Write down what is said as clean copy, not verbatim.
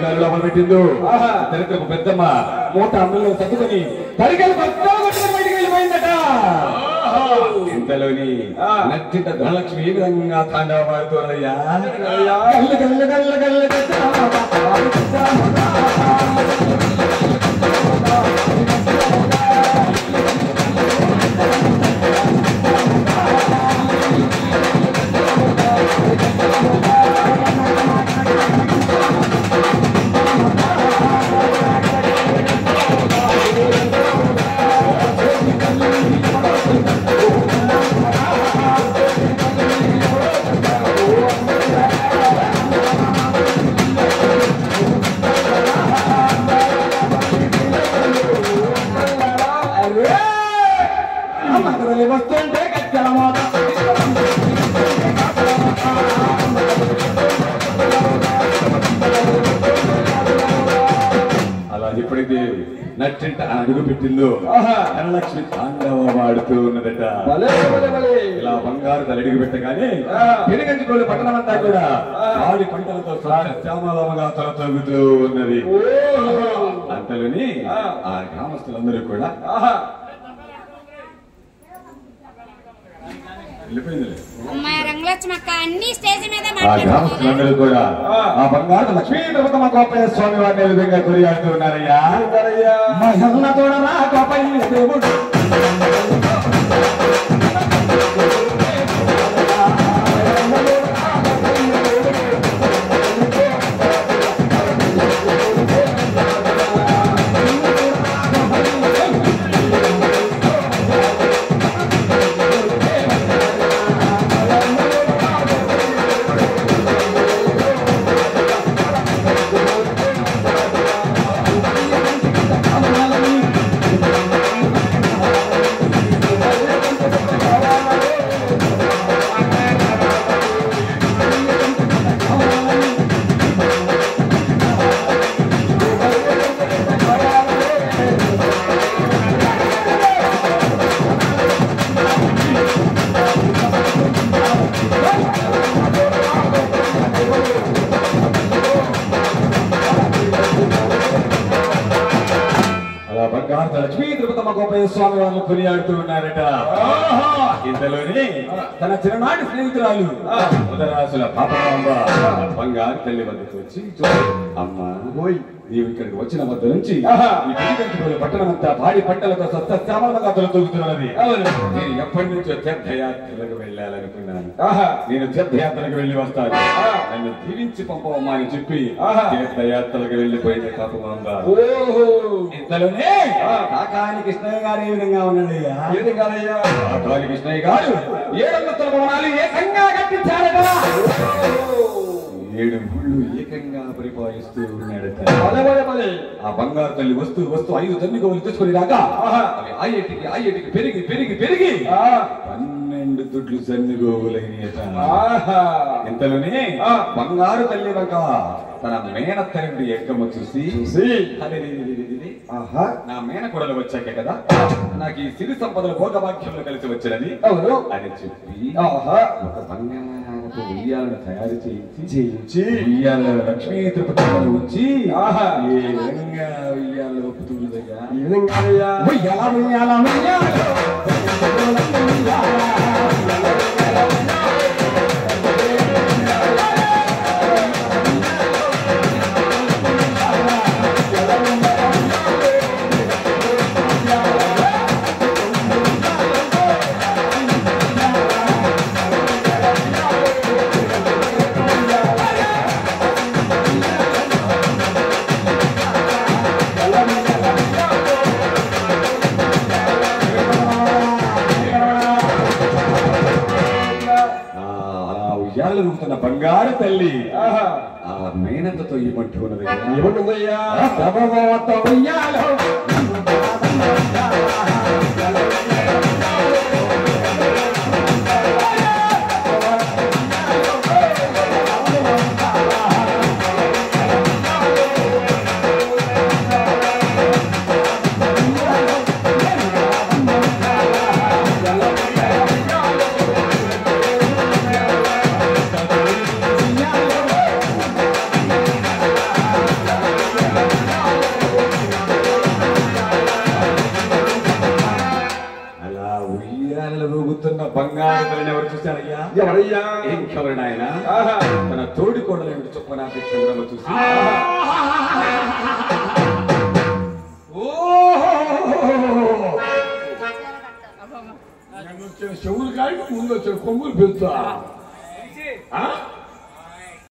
గారు లోపల పెట్టిందో దరిద్రపు పెద్దమ్మ మూట అమ్మలో సర్దుకొని తరిగలు కొట్టుకుని బయటికి వెళ్ళిపోయిందట. ఇంతలోని నచ్చింత ధనలక్ష్మి ఏ విధంగా తాండవమాడుతోందయ్యా. వస్తుంటే అలా ఎప్పుడైతే నచ్చింట అడుగు పెట్టిందో ధనలక్ష్మి తాండవమాడుతూ ఉన్నదట. ఇలా బంగారు తలడిగి పెట్టగానే పెనుగంచుకోలు పట్టణం అంతా కూడా వాడి పంటలతో శ్యామలముగా తొలతొగుతూ ఉన్నది. అంతలోని ఆ గ్రామస్తులందరూ కూడా గ్రామస్తులందరూ కూడా ఆ బంగారు లక్ష్మీ తిరుపతమ్మ గోపయ్య స్వామి వారిని విధంగా కొనియాడుతూ ఉన్నారయ్యా. దేవుడు లక్ష్మీ తిరుపతమ్మ గోపయ్య స్వామి వాళ్ళు కొనియాడుతూ ఉన్నారట. ఇంతలోనే తన చిన్ననాటి స్నేహితురాలు ఉదరాసుల పాపరాంబ బంగారు తల్లి వద్దకు వచ్చి, అమ్మా నీవు ఇక్కడికి వచ్చిన వద్ద నుంచి ఈ పెళ్లి పట్టణమంతా భారీ పంటలతో సస్యశ్యామలంగా తొలతూగుతున్నది. నేను ఎప్పటి నుంచో తీర్థయాత్రలకు వెళ్ళాలనుకున్నాను. నేను తీర్థయాత్రకు వెళ్ళి వస్తాను, నన్ను దీవించి పంపవమ్మా అని చెప్పి తీర్థయాత్రలకు వెళ్ళిపోయింది పాపమాంబ. ఇంతలోనే కాకాని కృష్ణయ్య గారు ఏ విధంగా ఉన్నాడయ్యా? కాకాని కృష్ణయ్య గారు 700 భవనాలు ఏకంగా కట్టించారట. 7 ఊళ్ళు ఏకంగా పరిపాలిస్తూ ఉన్నాడట. ఆ బంగారు తల్లి వస్తూ 5 తన్నిగోలు తీసుకొని రాగా అవి ఆయటికి పెరిగి పెరిగి పెరిగి 12 దుడ్లు సన్నిగోవులైనట. ఇంతలోనే బంగారు తల్లి వంక తన మేనత్తరుడి ఎక్కమ్మ చూసి, నా మేనకొడలు వచ్చాక కదా నాకు ఈ సిరి సంపదల భోగభాగ్యంలో కలిసి వచ్చాడని అని చెప్పి ఒక బంగారపు ఉయ్యాలను తయారు చేయించి ఉయ్యాల లక్ష్మీ తిరుపతి వచ్చి ఏ విధంగా ఉయ్యాలు ఒప్పుతుండగా బంగారు తల్లి ఆ మేనతతో ఏమంటున్నది? మెరుస్తున్న బంగారు తల్లిని ఎవరు చూశారయ్యా? ఎవరయ్యా? ఇంకెవరు నాయన? తన తోడి కోడలు చొప్పున చంద్రమ చూసి చెవులు కాడి ముందు వచ్చిన కొమ్ములు పెంచా